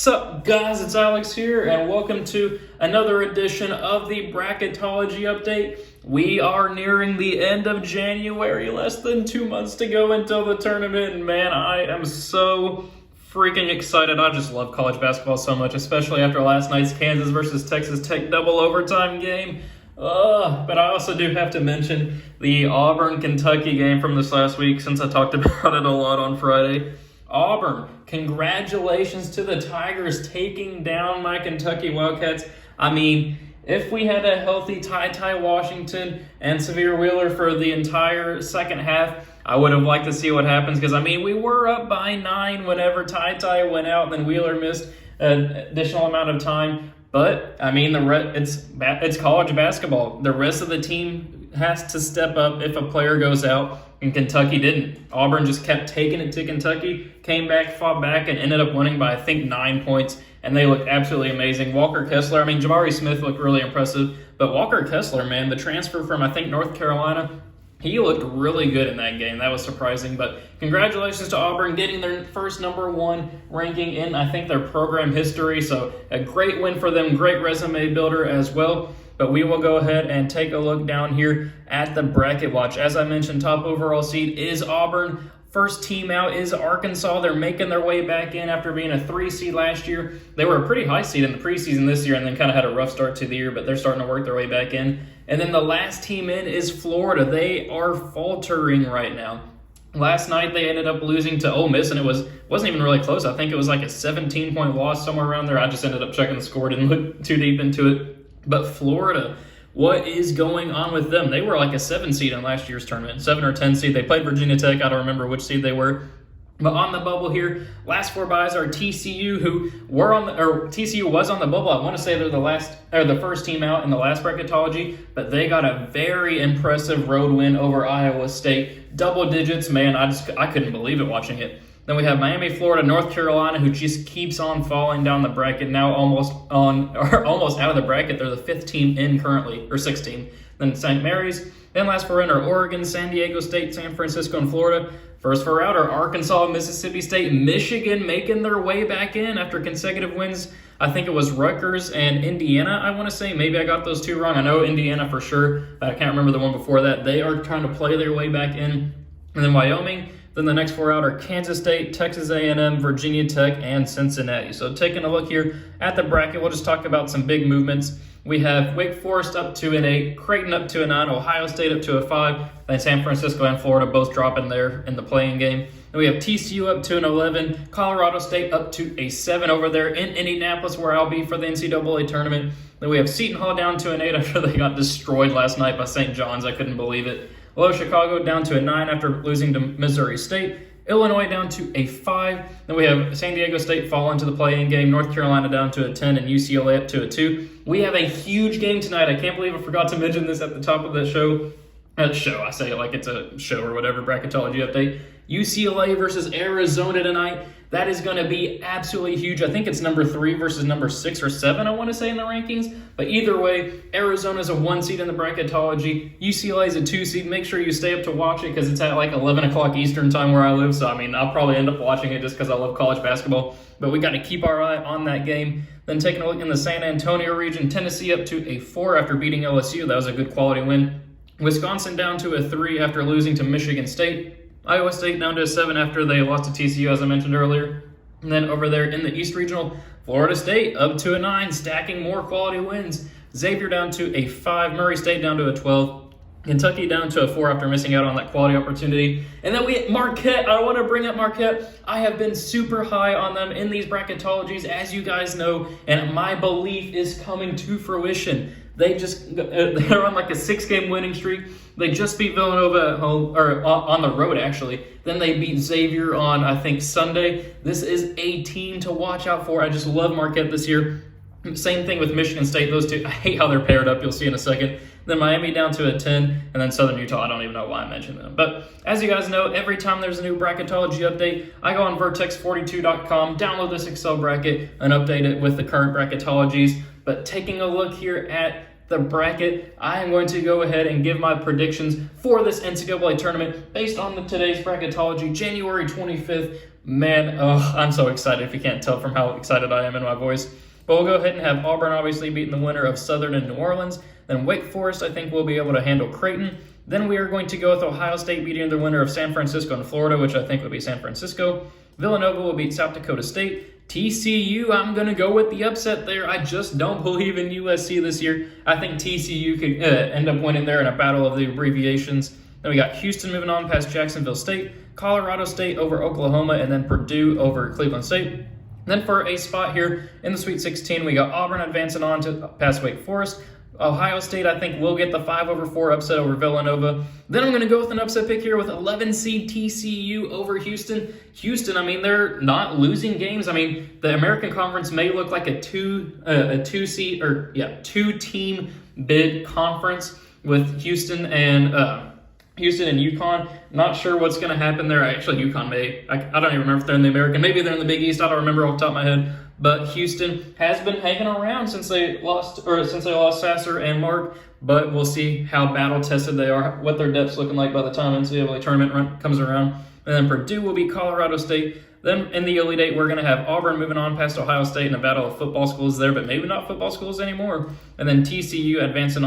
Sup guys, it's Alex here and welcome to another edition of the Bracketology update. We are nearing the end of January, less than 2 months to go until the tournament, and man, I am so freaking excited. I just love college basketball so much, especially after last night's Kansas versus Texas Tech double overtime game. But I also do have to mention the Auburn-Kentucky game from this last week since I talked about it a lot on Friday. Auburn, congratulations to the Tigers taking down my Kentucky Wildcats. I mean, if we had a healthy Ty Washington and Severe Wheeler for the entire second half, I would have liked to see what happens because, I mean, we were up by 9 whenever Ty went out, then Wheeler missed an additional amount of time. But, I mean, it's college basketball. The rest of the team has to step up if a player goes out, and Kentucky didn't. Auburn just kept taking it to Kentucky, came back, fought back, and ended up winning by, I think, 9 points, and they looked absolutely amazing. Walker Kessler, I mean, Jabari Smith looked really impressive, but Walker Kessler, man, the transfer from, I think, North Carolina, he looked really good in that game. That was surprising, but congratulations to Auburn getting their first #1 ranking in, I think, their program history, so a great win for them, great resume builder as well. But we will go ahead and take a look down here at the bracket watch. As I mentioned, top overall seed is Auburn. First team out is Arkansas. They're making their way back in after being a 3 seed last year. They were a pretty high seed in the preseason this year and then kind of had a rough start to the year, but they're starting to work their way back in. And then the last team in is Florida. They are faltering right now. Last night they ended up losing to Ole Miss, and it wasn't even really close. I think it was like a 17-point loss somewhere around there. I just ended up checking the score, didn't look too deep into it. But Florida, what is going on with them? They were like a 7 seed in last year's tournament, 7 or 10 seed. They played Virginia Tech. I don't remember which seed they were. But on the bubble here, last 4 byes are TCU, TCU was on the bubble. I want to say they're the first team out in the last bracketology, but they got a very impressive road win over Iowa State. Double digits, man. I couldn't believe it watching it. Then we have Miami, Florida, North Carolina, who just keeps on falling down the bracket. Now almost out of the bracket. They're the 5th team in currently, or 6th team. Then St. Mary's. Then last 4 in are Oregon, San Diego State, San Francisco, and Florida. First 4 out are Arkansas, Mississippi State, Michigan making their way back in after consecutive wins. I think it was Rutgers and Indiana, I want to say. Maybe I got those 2 wrong. I know Indiana for sure, but I can't remember the one before that. They are trying to play their way back in. And then Wyoming. Then the next 4 out are Kansas State, Texas A&M, Virginia Tech, and Cincinnati. So taking a look here at the bracket, we'll just talk about some big movements. We have Wake Forest up to an 8, Creighton up to a 9, Ohio State up to a 5, then San Francisco and Florida both dropping there in the playing game. Then we have TCU up to an 11, Colorado State up to a 7 over there in Indianapolis, where I'll be for the NCAA tournament. Then we have Seton Hall down to an 8 after they got destroyed last night by St. John's. I couldn't believe it. Low Chicago down to a 9 after losing to Missouri State. Illinois down to a 5. Then we have San Diego State fall into the play-in game. North Carolina down to a 10 and UCLA up to a 2. We have a huge game tonight. I can't believe I forgot to mention this at the top of the show. I say it like it's a show or whatever, Bracketology update. UCLA versus Arizona tonight. That is going to be absolutely huge. I think it's number 3 versus number 6 or 7, I want to say, in the rankings. But either way, Arizona's a 1 seed in the Bracketology. UCLA is a 2 seed. Make sure you stay up to watch it because it's at like 11 o'clock Eastern time where I live. So, I mean, I'll probably end up watching it just because I love college basketball. But we got to keep our eye on that game. Then taking a look in the San Antonio region, Tennessee up to a 4 after beating LSU. That was a good quality win. Wisconsin down to a 3 after losing to Michigan State. Iowa State down to a 7 after they lost to TCU, as I mentioned earlier. And then over there in the East Regional, Florida State up to a 9, stacking more quality wins. Xavier down to a 5, Murray State down to a 12, Kentucky down to a 4 after missing out on that quality opportunity. And then Marquette, I want to bring up Marquette. I have been super high on them in these bracketologies, as you guys know, and my belief is coming to fruition. They're on like a 6-game winning streak. They just beat Villanova at home, or on the road actually. Then they beat Xavier on, I think, Sunday. This is a team to watch out for. I just love Marquette this year. Same thing with Michigan State. Those two, I hate how they're paired up. You'll see in a second. Then Miami down to a 10, and then Southern Utah. I don't even know why I mentioned them. But as you guys know, every time there's a new bracketology update, I go on vertex42.com, download this Excel bracket, and update it with the current bracketologies. But taking a look here at the bracket, I am going to go ahead and give my predictions for this NCAA tournament based on today's bracketology, January 25th. Man, oh, I'm so excited if you can't tell from how excited I am in my voice. But we'll go ahead and have Auburn obviously beating the winner of Southern and New Orleans. Then Wake Forest, I think, will be able to handle Creighton. Then we are going to go with Ohio State beating the winner of San Francisco and Florida, which I think will be San Francisco. Villanova will beat South Dakota State. TCU, I'm going to go with the upset there. I just don't believe in USC this year. I think TCU could end up winning there in a battle of the abbreviations. Then we got Houston moving on past Jacksonville State, Colorado State over Oklahoma, and then Purdue over Cleveland State. Then for a spot here in the Sweet 16, we got Auburn advancing on to past Wake Forest. Ohio State, I think, will get the 5-4 upset over Villanova. Then I'm going to go with an upset pick here with 11 seed TCU over Houston. Houston, I mean, they're not losing games. I mean, the American Conference may look like a two-team bid conference with Houston and UConn. Not sure what's going to happen there. Actually, UConn may. I don't even remember if they're in the American. Maybe they're in the Big East. I don't remember off the top of my head. But Houston has been hanging around since they lost Sasser and Mark. But we'll see how battle-tested they are, what their depth's looking like by the time the NCAA tournament comes around. And then Purdue will beat Colorado State. Then in the Elite Eight, we're going to have Auburn moving on past Ohio State in a battle of football schools there, but maybe not football schools anymore. And then Purdue advancing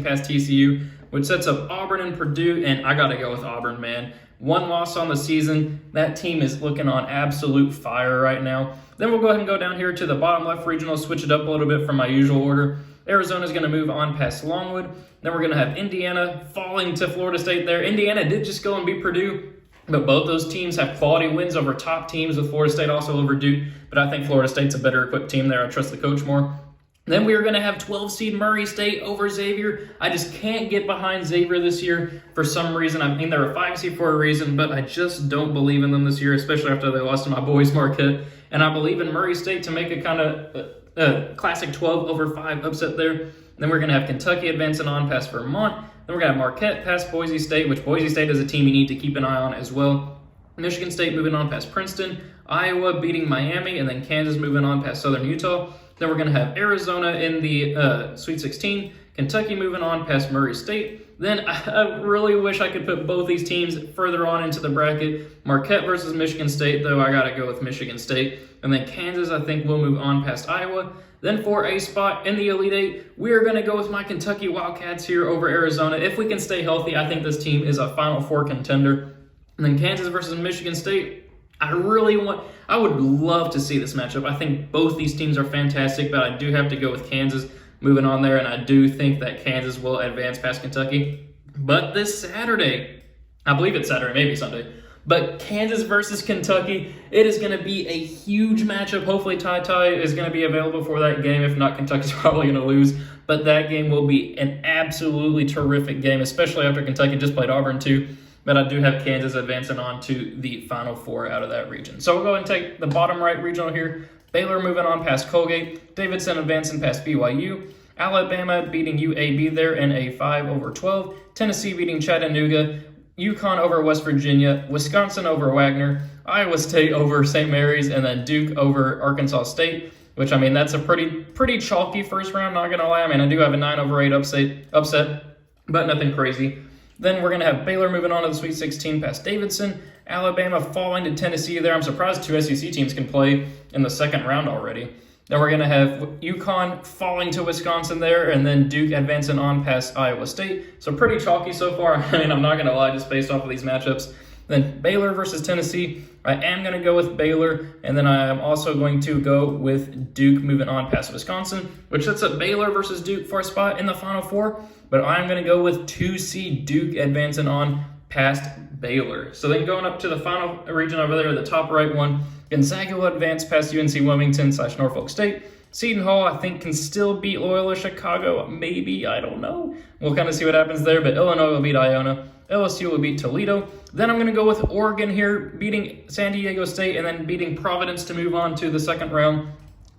past TCU, which sets up Auburn and Purdue, and I got to go with Auburn, man. One loss on the season. That team is looking on absolute fire right now. Then we'll go ahead and go down here to the bottom left regional, switch it up a little bit from my usual order. Arizona's going to move on past Longwood. Then we're going to have Indiana falling to Florida State there. Indiana did just go and beat Purdue, but both those teams have quality wins over top teams, with Florida State also over Duke. But I think Florida State's a better equipped team there. I trust the coach more. Then we are going to have 12-seed Murray State over Xavier. I just can't get behind Xavier this year for some reason. I mean, they're a 5-seed for a reason, but I just don't believe in them this year, especially after they lost to my boys Marquette. And I believe in Murray State to make a kind of classic 12-5 upset there. Then we're going to have Kentucky advancing on past Vermont. Then we're going to have Marquette past Boise State, which Boise State is a team you need to keep an eye on as well. Michigan State moving on past Princeton. Iowa beating Miami, and then Kansas moving on past Southern Utah. Then we're going to have Arizona in the Sweet 16, Kentucky moving on past Murray State. Then I really wish I could put both these teams further on into the bracket. Marquette versus Michigan State, though, I got to go with Michigan State. And then Kansas, I think, will move on past Iowa. Then for a spot in the Elite Eight, we are going to go with my Kentucky Wildcats here over Arizona. If we can stay healthy, I think this team is a Final Four contender. And then Kansas versus Michigan State. I would love to see this matchup. I think both these teams are fantastic, but I do have to go with Kansas moving on there, and I do think that Kansas will advance past Kentucky. But this Saturday, I believe it's Saturday, maybe Sunday, but Kansas versus Kentucky, it is going to be a huge matchup. Hopefully Ty is going to be available for that game. If not, Kentucky's probably going to lose. But that game will be an absolutely terrific game, especially after Kentucky just played Auburn too. But I do have Kansas advancing on to the Final Four out of that region. So we'll go and take the bottom right regional here. Baylor moving on past Colgate. Davidson advancing past BYU. Alabama beating UAB there in a 5-12. Tennessee beating Chattanooga. UConn over West Virginia. Wisconsin over Wagner. Iowa State over St. Mary's. And then Duke over Arkansas State. Which, I mean, that's a pretty chalky first round, not going to lie. I mean, I do have a 9-8 upset, but nothing crazy. Then we're going to have Baylor moving on to the Sweet 16 past Davidson. Alabama falling to Tennessee there. I'm surprised two SEC teams can play in the second round already. Then we're going to have UConn falling to Wisconsin there, and then Duke advancing on past Iowa State. So pretty chalky so far. I mean, I'm not going to lie, just based off of these matchups. Then Baylor versus Tennessee. I am going to go with Baylor, and then I am also going to go with Duke moving on past Wisconsin, which sets up Baylor versus Duke for a spot in the Final Four. But I'm going to go with 2-seed Duke advancing on past Baylor. So then going up to the final region over there, the top right one, Gonzaga will advance past UNC Wilmington / Norfolk State. Seton Hall, I think, can still beat Loyola Chicago. Maybe, I don't know. We'll kind of see what happens there, but Illinois will beat Iona. LSU will beat Toledo. Then I'm going to go with Oregon here, beating San Diego State and then beating Providence to move on to the second round.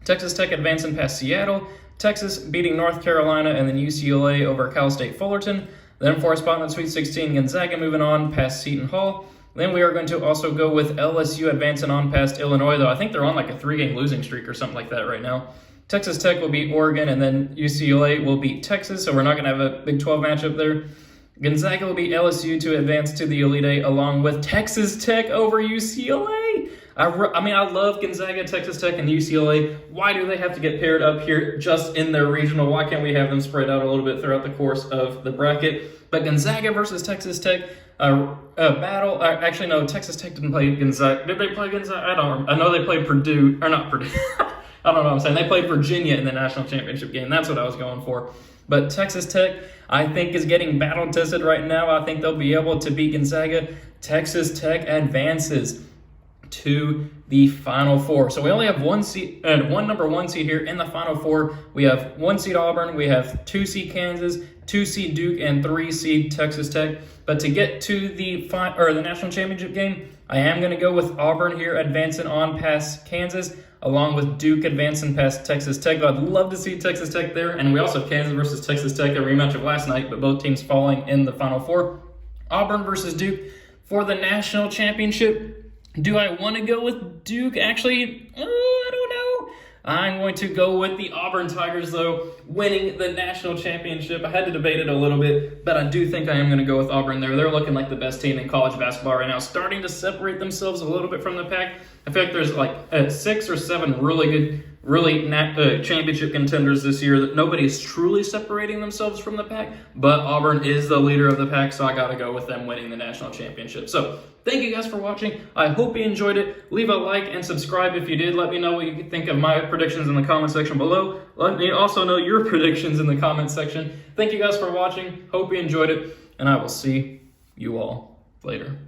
Texas Tech advancing past Seattle. Texas beating North Carolina, and then UCLA over Cal State Fullerton. Then for a spot in the Sweet 16, Gonzaga moving on past Seton Hall. Then we are going to also go with LSU advancing on past Illinois, though I think they're on like a 3-game losing streak or something like that right now. Texas Tech will beat Oregon, and then UCLA will beat Texas, so we're not going to have a Big 12 matchup there. Gonzaga will beat LSU to advance to the Elite Eight, along with Texas Tech over UCLA. I love Gonzaga, Texas Tech, and UCLA. Why do they have to get paired up here just in their regional? Why can't we have them spread out a little bit throughout the course of the bracket? But Gonzaga versus Texas Tech, battle. Actually, no, Texas Tech didn't play Gonzaga. Did they play Gonzaga? I don't remember. I know they played Purdue, or not Purdue. I don't know what I'm saying. They played Virginia in the national championship game. That's what I was going for. But Texas Tech, I think, is getting battle tested right now. I think they'll be able to beat Gonzaga. Texas Tech advances to the Final Four. So we only have one number one seed here in the Final Four. We have 1 seed Auburn, we have 2 seed Kansas, 2 seed Duke, and 3 seed Texas Tech. But to get to the national championship game, I am going to go with Auburn here advancing on past Kansas, along with Duke advancing past Texas Tech. I'd love to see Texas Tech there. And we also have Kansas versus Texas Tech, a rematch of last night, but both teams falling in the Final Four. Auburn versus Duke for the national championship. Do I want to go with Duke? Actually, I don't know. I'm going to go with the Auburn Tigers, though, winning the national championship. I had to debate it a little bit, but I do think I am going to go with Auburn there. They're looking like the best team in college basketball right now, starting to separate themselves a little bit from the pack. I feel like there's like 6 or 7 really good, championship contenders this year that nobody is truly separating themselves from the pack, but Auburn is the leader of the pack, so I got to go with them winning the national championship. So thank you guys for watching. I hope you enjoyed it. Leave a like and subscribe if you did. Let me know what you think of my predictions in the comment section below. Let me also know your predictions in the comment section. Thank you guys for watching. Hope you enjoyed it, and I will see you all later.